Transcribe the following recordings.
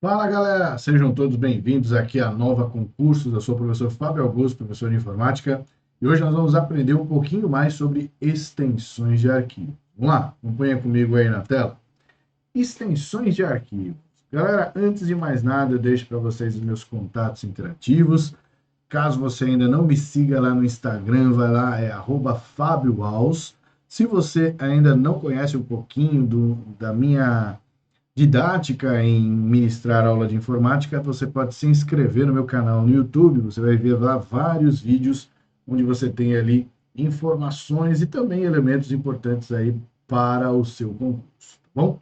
Fala galera, sejam todos bem-vindos aqui à nova concurso. Eu sou o professor Fábio Augusto, professor de informática, e hoje nós vamos aprender um pouquinho mais sobre extensões de arquivo. Vamos lá, acompanha comigo aí na tela. Extensões de arquivo. Galera, antes de mais nada, eu deixo para vocês os meus contatos interativos. Caso você ainda não me siga lá no Instagram, vai lá, é @FábioAus. Se você ainda não conhece um pouquinho da minha didática em ministrar aula de informática, você pode se inscrever no meu canal no YouTube, você vai ver lá vários vídeos onde você tem ali informações e também elementos importantes aí para o seu concurso, tá bom?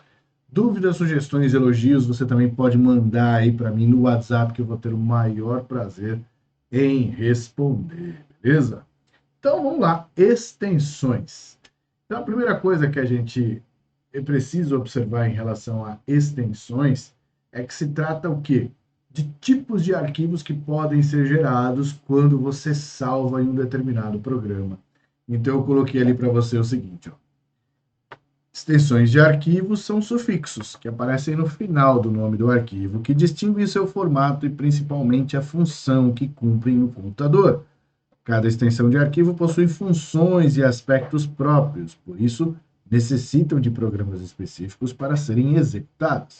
Dúvidas, sugestões, elogios, você também pode mandar aí para mim no WhatsApp, que eu vou ter o maior prazer em responder, beleza? Então vamos lá, extensões. Então a primeira coisa que a gente é preciso observar em relação a extensões é que se trata o quê? De tipos de arquivos que podem ser gerados quando você salva em um determinado programa. Então eu coloquei ali para você o seguinte, ó. Extensões de arquivos são sufixos que aparecem no final do nome do arquivo, que distinguem seu formato e principalmente a função que cumprem no computador. Cada extensão de arquivo possui funções e aspectos próprios, por isso necessitam de programas específicos para serem executados.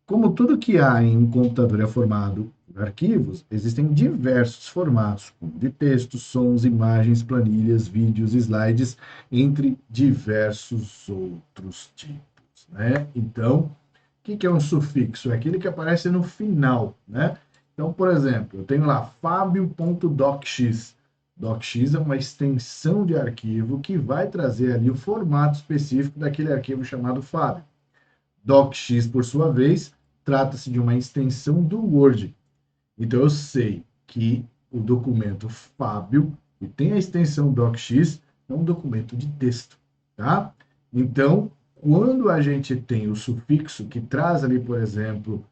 Como tudo que há em um computador é formado por arquivos, existem diversos formatos, como de texto, sons, imagens, planilhas, vídeos, slides, entre diversos outros tipos, né? Então, o que é um sufixo? É aquele que aparece no final, né? Então, por exemplo, eu tenho lá fabio.docx. Docx é uma extensão de arquivo que vai trazer ali o formato específico daquele arquivo chamado Fábio. Docx, por sua vez, trata-se de uma extensão do Word. Então, eu sei que o documento Fábio, que tem a extensão docx, é um documento de texto, tá? Então, quando a gente tem o sufixo que traz ali, por exemplo,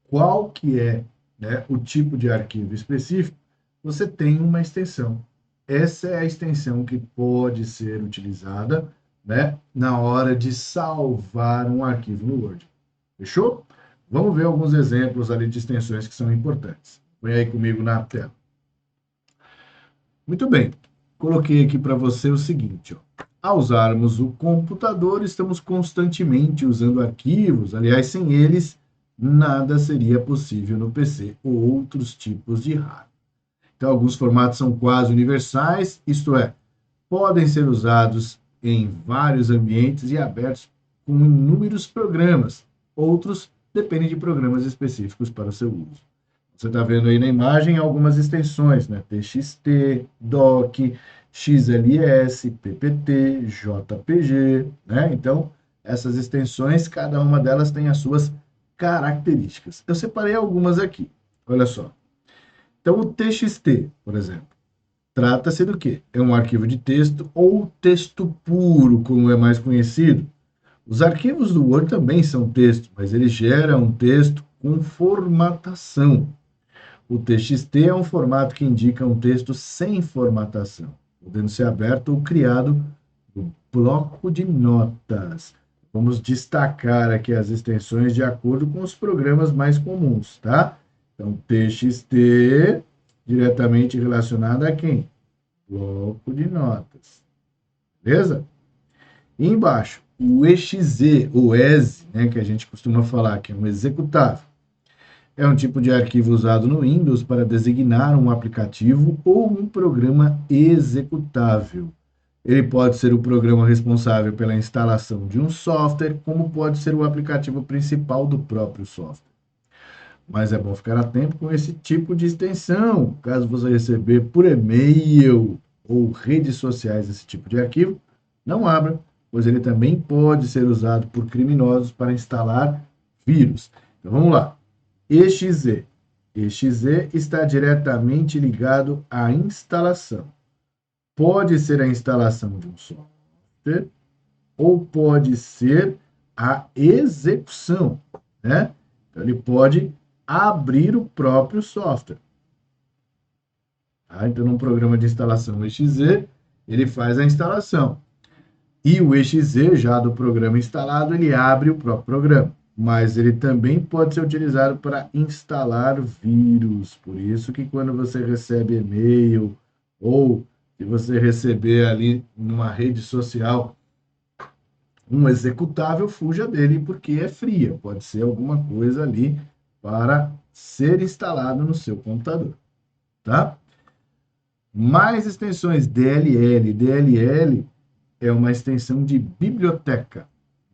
qual que é, né, o tipo de arquivo específico, você tem uma extensão. Essa é a extensão que pode ser utilizada, né, na hora de salvar um arquivo no Word. Fechou? Vamos ver alguns exemplos ali de extensões que são importantes. Põe aí comigo na tela. Muito bem. Coloquei aqui para você o seguinte, ó. Ao usarmos o computador, estamos constantemente usando arquivos. Aliás, sem eles, nada seria possível no PC ou outros tipos de hardware. Então, alguns formatos são quase universais, isto é, podem ser usados em vários ambientes e abertos com inúmeros programas. Outros dependem de programas específicos para o seu uso. Você está vendo aí na imagem algumas extensões, né? TXT, DOC, XLS, PPT, JPG, né? Então, essas extensões, cada uma delas tem as suas características. Eu separei algumas aqui. Olha só. Então, o TXT, por exemplo, trata-se do quê? É um arquivo de texto ou texto puro, como é mais conhecido. Os arquivos do Word também são texto, mas ele gera um texto com formatação. O TXT é um formato que indica um texto sem formatação, podendo ser aberto ou criado no bloco de notas. Vamos destacar aqui as extensões de acordo com os programas mais comuns, tá? Então, TXT diretamente relacionado a quem? Bloco de notas. Beleza? E embaixo, o EXE, ou EXE, né, que a gente costuma falar, que é um executável. É um tipo de arquivo usado no Windows para designar um aplicativo ou um programa executável. Ele pode ser o programa responsável pela instalação de um software, como pode ser o aplicativo principal do próprio software. Mas é bom ficar atento com esse tipo de extensão. Caso você receber por e-mail ou redes sociais esse tipo de arquivo, não abra, pois ele também pode ser usado por criminosos para instalar vírus. Então vamos lá. EXE. EXE está diretamente ligado à instalação. Pode ser a instalação de um software ou pode ser a execução, né? Então, ele pode abrir o próprio software. Tá? Então, num programa de instalação EXE, ele faz a instalação. E o EXE, já do programa instalado, ele abre o próprio programa. mas ele também pode ser utilizado para instalar vírus. Por isso que quando você recebe e-mail ou se você receber ali numa rede social um executável, fuja dele porque é fria. Pode ser alguma coisa ali para ser instalado no seu computador, tá? Mais extensões DLL. DLL é uma extensão de biblioteca.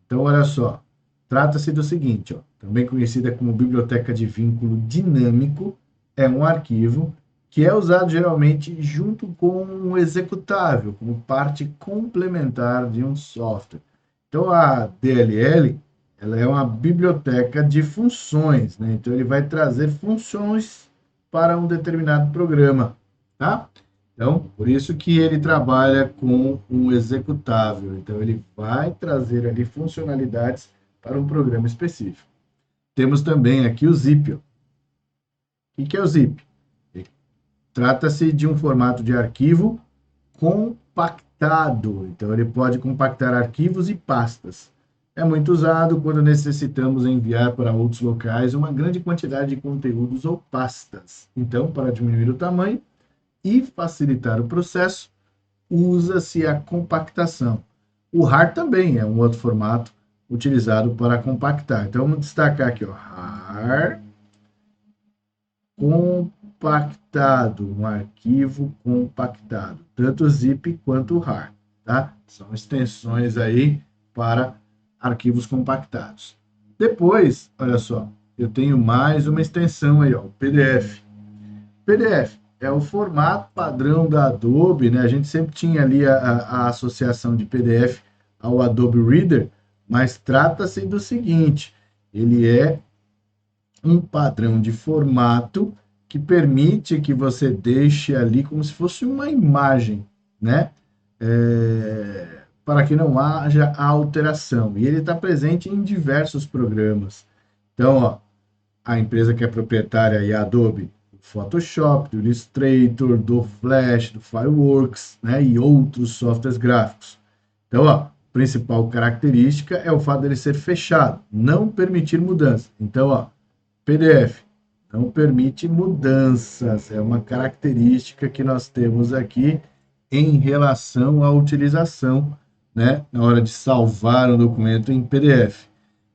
Então, olha só, trata-se do seguinte, ó, também conhecida como biblioteca de vínculo dinâmico, é um arquivo que é usado geralmente junto com um executável, como parte complementar de um software. Então, a DLL, ela é uma biblioteca de funções, né? Então, ele vai trazer funções para um determinado programa, tá? Então, por isso que ele trabalha com um executável. Então, ele vai trazer ali funcionalidades para um programa específico. Temos também aqui o zip. O que é o zip? Trata-se de um formato de arquivo compactado. Então, ele pode compactar arquivos e pastas. É muito usado quando necessitamos enviar para outros locais uma grande quantidade de conteúdos ou pastas. Então, para diminuir o tamanho e facilitar o processo, usa-se a compactação. O RAR também é um outro formato utilizado para compactar. Então, vamos destacar aqui, ó, RAR compactado, um arquivo compactado, tanto o zip quanto o RAR, tá? São extensões aí para arquivos compactados. Depois, olha só, eu tenho mais uma extensão aí, ó, o PDF. PDF é o formato padrão da Adobe, né? A gente sempre tinha ali a associação de PDF ao Adobe Reader, mas trata-se do seguinte: ele é um padrão de formato que permite que você deixe ali como se fosse uma imagem, né? Para que não haja alteração. E ele está presente em diversos programas. Então, ó, a empresa que é proprietária é a Adobe, do Photoshop, do Illustrator, do Flash, do Fireworks, né, e outros softwares gráficos. Então, ó, principal característica é o fato dele ser fechado, não permitir mudança. Então, ó, PDF não permite mudanças, é uma característica que nós temos aqui em relação à utilização, né, na hora de salvar um documento em PDF.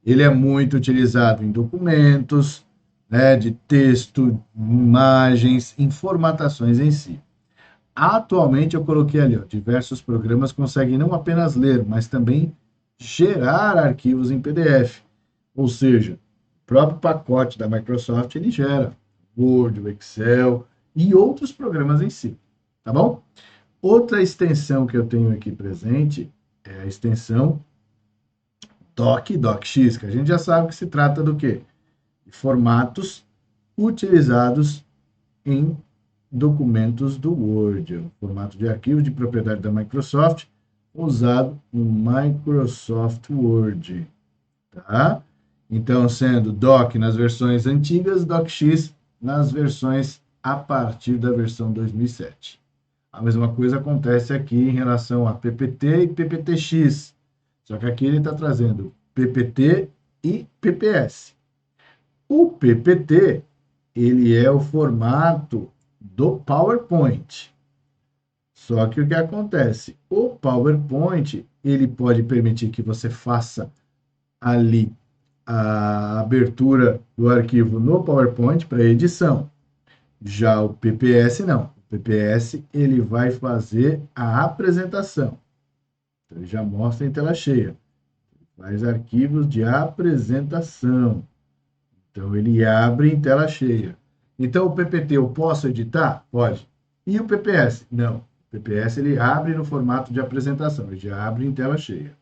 Ele é muito utilizado em documentos, né, de texto, imagens, em formatações em si. Atualmente eu coloquei ali, ó, diversos programas conseguem não apenas ler, mas também gerar arquivos em PDF. Ou seja, o próprio pacote da Microsoft ele gera Word, o Excel e outros programas em si, tá bom? Outra extensão que eu tenho aqui presente é a extensão DocX, que a gente já sabe que se trata do quê? De formatos utilizados em documentos do Word, o formato de arquivo de propriedade da Microsoft, usado no Microsoft Word, tá? Então, sendo Doc nas versões antigas, DocX nas versões a partir da versão 2007. A mesma coisa acontece aqui em relação a PPT e PPTX, só que aqui ele está trazendo PPT e PPS. O PPT, ele é o formato do PowerPoint. Só que o que acontece? O PowerPoint, ele pode permitir que você faça ali a abertura do arquivo no PowerPoint para edição. Já o PPS não. O PPS, ele vai fazer a apresentação. Então, ele já mostra em tela cheia. Faz arquivos de apresentação. Então, ele abre em tela cheia. Então, o PPT eu posso editar? Pode. E o PPS? Não. O PPS ele abre no formato de apresentação, ele já abre em tela cheia.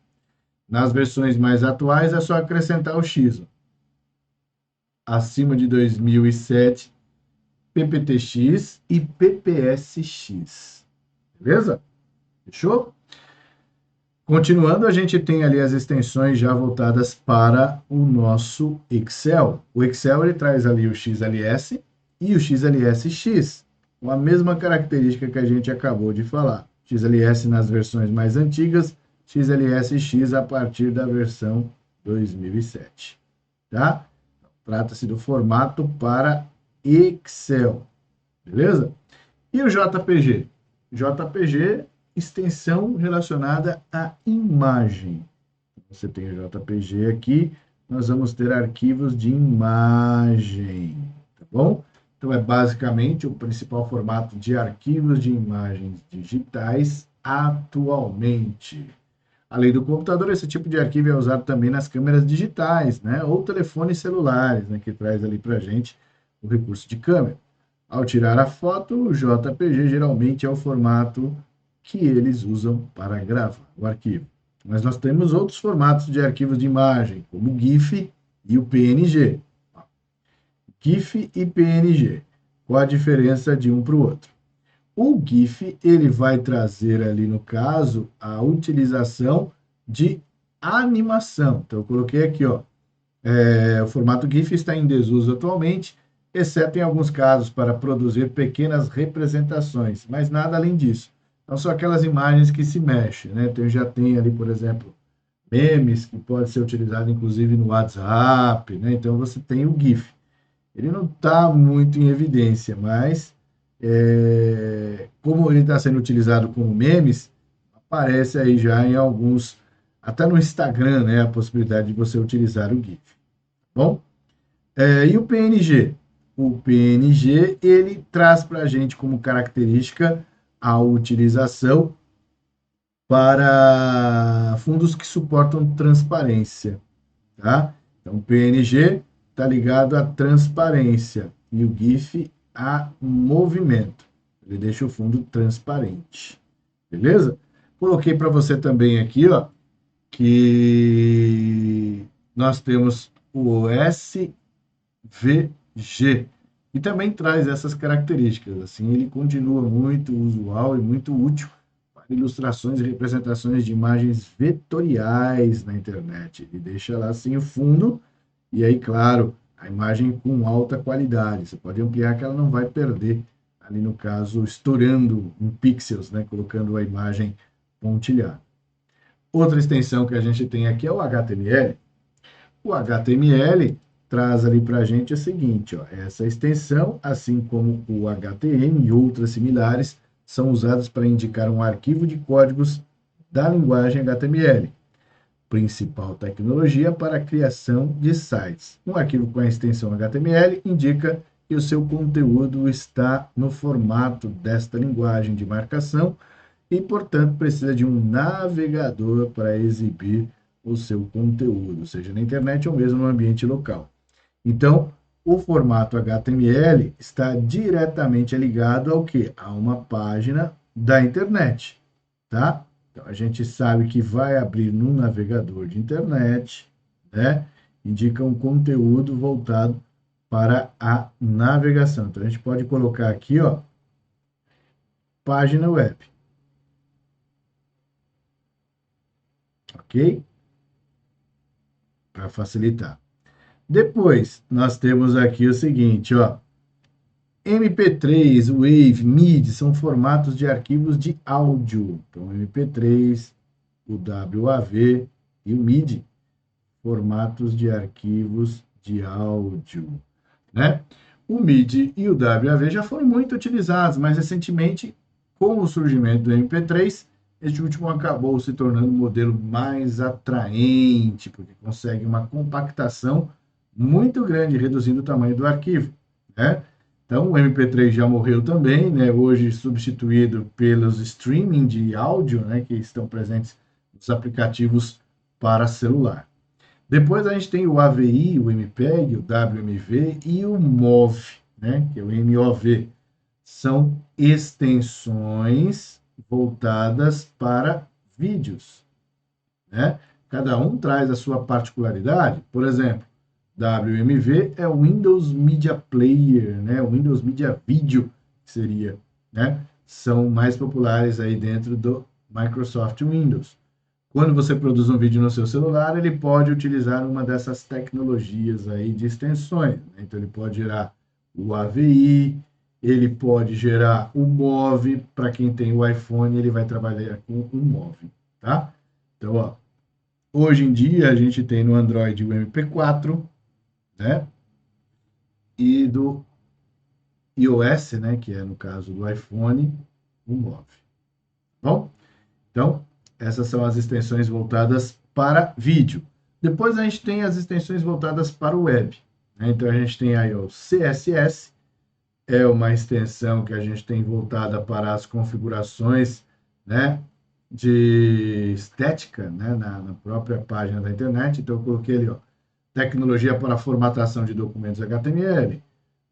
Nas versões mais atuais, é só acrescentar o X. Acima de 2007, PPTX e PPSX. Beleza? Fechou? Continuando, a gente tem ali as extensões já voltadas para o nosso Excel. O Excel ele traz ali o XLS e o XLSX, com a mesma característica que a gente acabou de falar. XLS nas versões mais antigas, XLSX a partir da versão 2007. tá? Trata-se do formato para Excel, beleza? E o JPG? JPG, extensão relacionada à imagem. Você tem o JPG aqui, nós vamos ter arquivos de imagem, tá bom? Então, é basicamente o principal formato de arquivos de imagens digitais atualmente. Além do computador, esse tipo de arquivo é usado também nas câmeras digitais, né? Ou telefones celulares, né? Que traz ali para a gente o recurso de câmera. Ao tirar a foto, o JPG geralmente é o formato que eles usam para gravar o arquivo. Mas nós temos outros formatos de arquivos de imagem, como o GIF e o PNG. GIF e PNG. Qual a diferença de um para o outro? O GIF, ele vai trazer ali, no caso, a utilização de animação. Então, eu coloquei aqui, ó, o formato GIF está em desuso atualmente, exceto em alguns casos para produzir pequenas representações, mas nada além disso. Então, são aquelas imagens que se mexem, né? Então, já tem ali, por exemplo, memes, que pode ser utilizado inclusive no WhatsApp, né? Então, você tem o GIF. Ele não está muito em evidência, mas como ele está sendo utilizado como memes, aparece aí já em alguns, até no Instagram, né, a possibilidade de você utilizar o GIF. Bom, e o PNG? O PNG, ele traz para a gente como característica a utilização para fundos que suportam transparência, tá? Então, o PNG está ligado à transparência e o GIF a movimento. Ele deixa o fundo transparente, beleza? Coloquei para você também aqui, ó, que nós temos o SVG, e também traz essas características. Assim, ele continua muito usual e muito útil para ilustrações e representações de imagens vetoriais na internet. Ele deixa lá assim o fundo, e aí, claro, a imagem com alta qualidade. Você pode ampliar que ela não vai perder, ali no caso, estourando em pixels, né, colocando a imagem pontilhada. Outra extensão que a gente tem aqui é o HTML. O HTML traz ali para a gente o seguinte, ó, essa extensão, assim como o HTML e outras similares, são usadas para indicar um arquivo de códigos da linguagem HTML, principal tecnologia para a criação de sites. Um arquivo com a extensão HTML indica que o seu conteúdo está no formato desta linguagem de marcação e, portanto, precisa de um navegador para exibir o seu conteúdo, seja na internet ou mesmo no ambiente local. Então, o formato HTML está diretamente ligado ao quê? A uma página da internet, tá? Então, a gente sabe que vai abrir num navegador de internet, né? Indica um conteúdo voltado para a navegação. Então, a gente pode colocar aqui, ó, página web. Ok? Para facilitar. Depois, nós temos aqui o seguinte, ó. MP3, Wave, MIDI são formatos de arquivos de áudio. Então, MP3, o WAV e o MIDI, formatos de arquivos de áudio, né? O MIDI e o WAV já foram muito utilizados, mas recentemente, com o surgimento do MP3, este último acabou se tornando um modelo mais atraente, porque consegue uma compactação muito grande, reduzindo o tamanho do arquivo, né? Então, o MP3 já morreu também, né? Hoje substituído pelos streaming de áudio, né? Que estão presentes nos aplicativos para celular. Depois a gente tem o AVI, o MPEG, o WMV e o MOV, né? Que é o MOV. São extensões voltadas para vídeos, né? Cada um traz a sua particularidade. Por exemplo, WMV é o Windows Media Player, né? O Windows Media Video, que seria, né? São mais populares aí dentro do Microsoft Windows. Quando você produz um vídeo no seu celular, ele pode utilizar uma dessas tecnologias aí de extensões, né? Então, ele pode gerar o AVI, ele pode gerar o MOV. Para quem tem o iPhone, ele vai trabalhar com o MOV, tá? Então, ó, hoje em dia, a gente tem no Android o MP4, né? E do iOS, né? Que é no caso do iPhone, o 9. Bom, então essas são as extensões voltadas para vídeo. Depois a gente tem as extensões voltadas para o web, né? Então a gente tem aí o CSS, é uma extensão que a gente tem voltada para as configurações, né, de estética, né, na própria página da internet. Então eu coloquei ali, ó, tecnologia para formatação de documentos HTML.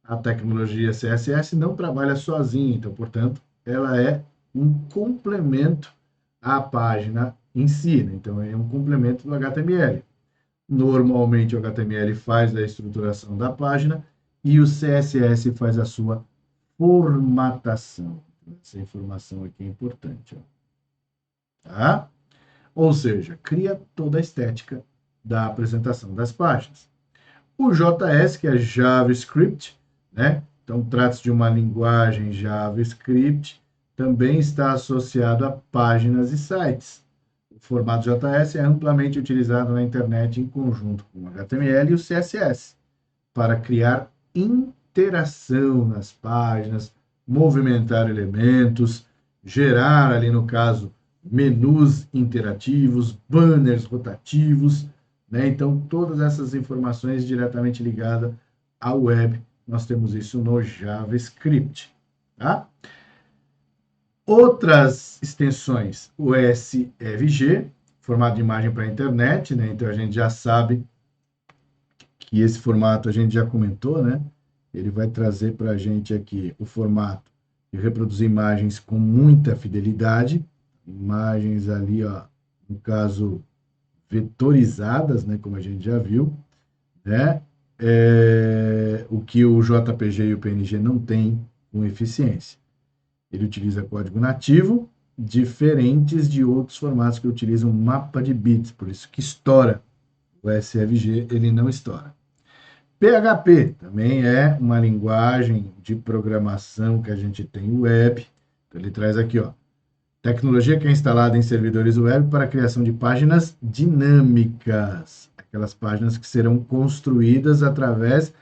A tecnologia CSS não trabalha sozinha, então, portanto, ela é um complemento à página em si, né? Então é um complemento do HTML. Normalmente o HTML faz a estruturação da página e o CSS faz a sua formatação. Essa informação aqui é importante, ó. Tá? Ou seja, cria toda a estética da apresentação das páginas. O JS, que é JavaScript, né? Então, trata-se de uma linguagem JavaScript, também está associado a páginas e sites. O formato JS é amplamente utilizado na internet em conjunto com o HTML e o CSS para criar interação nas páginas, movimentar elementos, gerar ali no caso menus interativos, banners rotativos, né? Então todas essas informações diretamente ligadas à web, nós temos isso no JavaScript, tá? Outras extensões, o SVG, formato de imagem para a internet, né? Então a gente já sabe que esse formato a gente já comentou, né? Ele vai trazer para a gente aqui o formato de reproduzir imagens com muita fidelidade, imagens ali, ó, no caso, vetorizadas, né? Como a gente já viu, né? O que o JPG e o PNG não têm com eficiência. Ele utiliza código nativo, diferentes de outros formatos que utilizam mapa de bits, por isso que estoura. O SVG, ele não estoura. PHP também é uma linguagem de programação que a gente tem web. Então, ele traz aqui, ó, tecnologia que é instalada em servidores web para a criação de páginas dinâmicas. Aquelas páginas que serão construídas através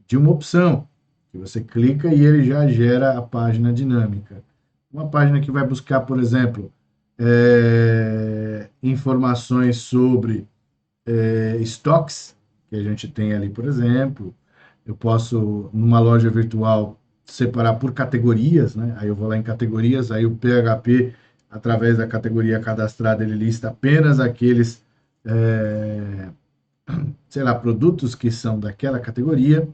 de uma opção, que você clica e ele já gera a página dinâmica. Uma página que vai buscar, por exemplo, informações sobre estoques que a gente tem ali, por exemplo. Eu posso, numa loja virtual, separar por categorias, né? Aí eu vou lá em categorias, aí o PHP, através da categoria cadastrada, ele lista apenas aqueles, sei lá, produtos que são daquela categoria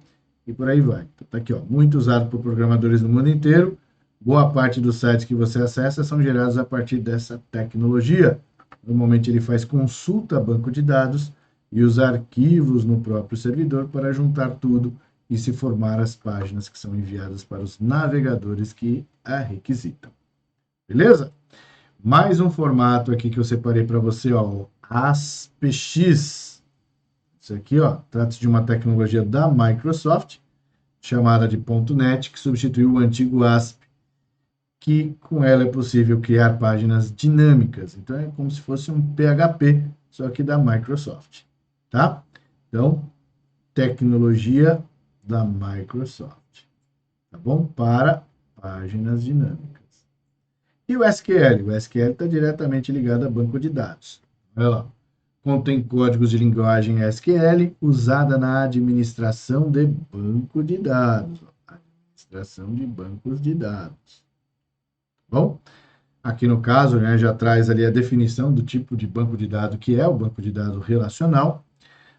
e por aí vai. Então, tá aqui, ó, muito usado por programadores no mundo inteiro. Boa parte dos sites que você acessa são gerados a partir dessa tecnologia. Normalmente ele faz consulta a banco de dados e os arquivos no próprio servidor para juntar tudo e se formar as páginas que são enviadas para os navegadores que a requisitam. Beleza? Mais um formato aqui que eu separei para você, ó, o ASPX. Isso aqui, ó, trata-se de uma tecnologia da Microsoft, chamada de .NET, que substituiu o antigo ASP, que com ela é possível criar páginas dinâmicas. Então, é como se fosse um PHP, só que da Microsoft, tá? Então, tecnologia da Microsoft, tá bom? Para páginas dinâmicas. E o SQL? O SQL está diretamente ligado a banco de dados. Olha lá. Contém códigos de linguagem SQL usada na administração de banco de dados. Administração de bancos de dados. Bom, aqui no caso, né, já traz ali a definição do tipo de banco de dados que é o banco de dados relacional.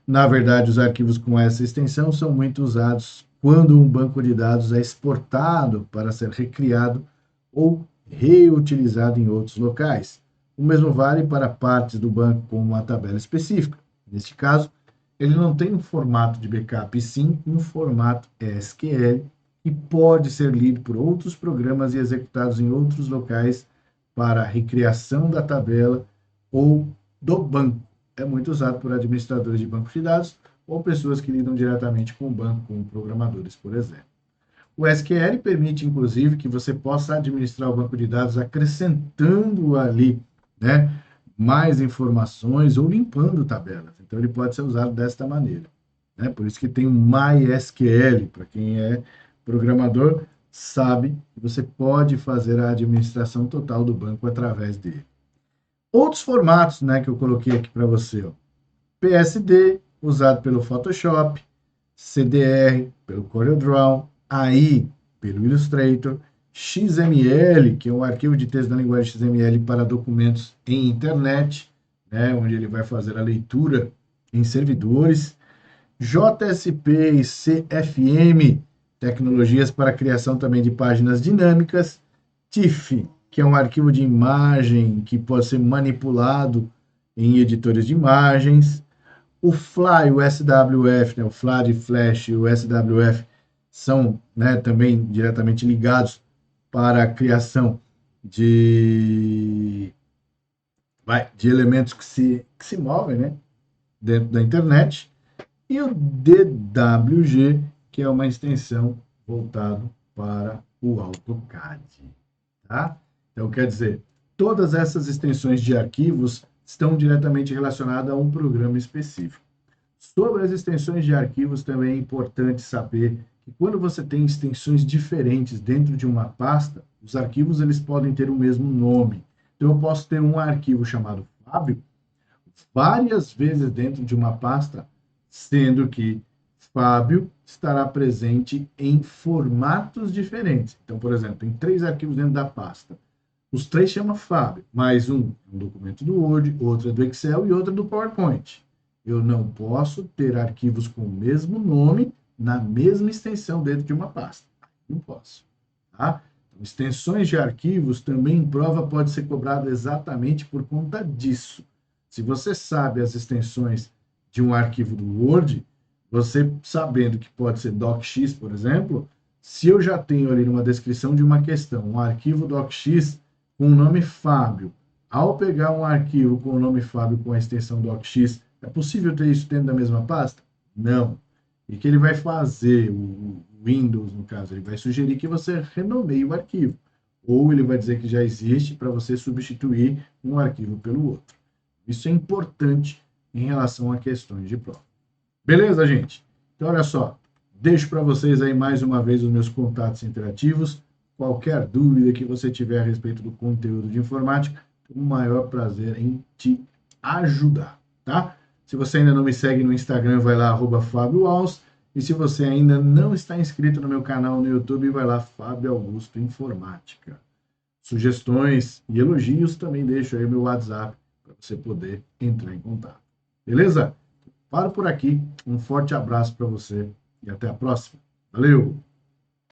Na verdade, os arquivos com essa extensão são muito usados quando um banco de dados é exportado para ser recriado ou reutilizado em outros locais. O mesmo vale para partes do banco com uma tabela específica. Neste caso, ele não tem um formato de backup, e sim um formato SQL, que pode ser lido por outros programas e executados em outros locais para a recriação da tabela ou do banco. É muito usado por administradores de bancos de dados ou pessoas que lidam diretamente com o banco, como programadores, por exemplo. O SQL permite, inclusive, que você possa administrar o banco de dados acrescentando ali, né, mais informações ou limpando tabelas. Então, ele pode ser usado desta maneira. né? Por isso que tem o MySQL, para quem é programador, sabe que você pode fazer a administração total do banco através dele. Outros formatos, né, que eu coloquei aqui para você, ó. PSD, usado pelo Photoshop, CDR, pelo CorelDRAW, AI, pelo Illustrator, XML, que é um arquivo de texto da linguagem XML para documentos em internet, né, onde ele vai fazer a leitura em servidores, JSP e CFM, tecnologias para a criação também de páginas dinâmicas, TIFF, que é um arquivo de imagem que pode ser manipulado em editores de imagens, o Fly, o SWF, né, o Fly Flash e o SWF são, né, também diretamente ligados para a criação de, de elementos que se movem, né, dentro da internet. E o DWG, que é uma extensão voltada para o AutoCAD. Tá? Então, quer dizer, todas essas extensões de arquivos estão diretamente relacionadas a um programa específico. Sobre as extensões de arquivos, também é importante saber que quando você tem extensões diferentes dentro de uma pasta, os arquivos eles podem ter o mesmo nome. Então, eu posso ter um arquivo chamado Fábio várias vezes dentro de uma pasta, sendo que Fábio estará presente em formatos diferentes. Então, por exemplo, tem 3 arquivos dentro da pasta. Os 3 chamam Fábio, mais um documento do Word, outro é do Excel e outro é do PowerPoint. Eu não posso ter arquivos com o mesmo nome na mesma extensão dentro de uma pasta. Não posso. Tá? Então, extensões de arquivos também em prova pode ser cobrado exatamente por conta disso. Se você sabe as extensões de um arquivo do Word, você sabendo que pode ser docx, por exemplo, se eu já tenho ali numa descrição de uma questão um arquivo docx com o nome Fábio, ao pegar um arquivo com o nome Fábio com a extensão docx, é possível ter isso dentro da mesma pasta? Não. E que ele vai fazer, o Windows, no caso, ele vai sugerir que você renomeie o arquivo. Ou ele vai dizer que já existe para você substituir um arquivo pelo outro. Isso é importante em relação a questões de prova. Beleza, gente? Então, olha só, deixo para vocês aí mais uma vez os meus contatos interativos. Qualquer dúvida que você tiver a respeito do conteúdo de informática, tenho o maior prazer em te ajudar, tá? Se você ainda não me segue no Instagram, vai lá, @Fábio Alves. E se você ainda não está inscrito no meu canal no YouTube, vai lá, Fábio Augusto Informática. Sugestões e elogios, também deixo aí o meu WhatsApp para você poder entrar em contato. Beleza? Paro por aqui. Um forte abraço para você e até a próxima. Valeu!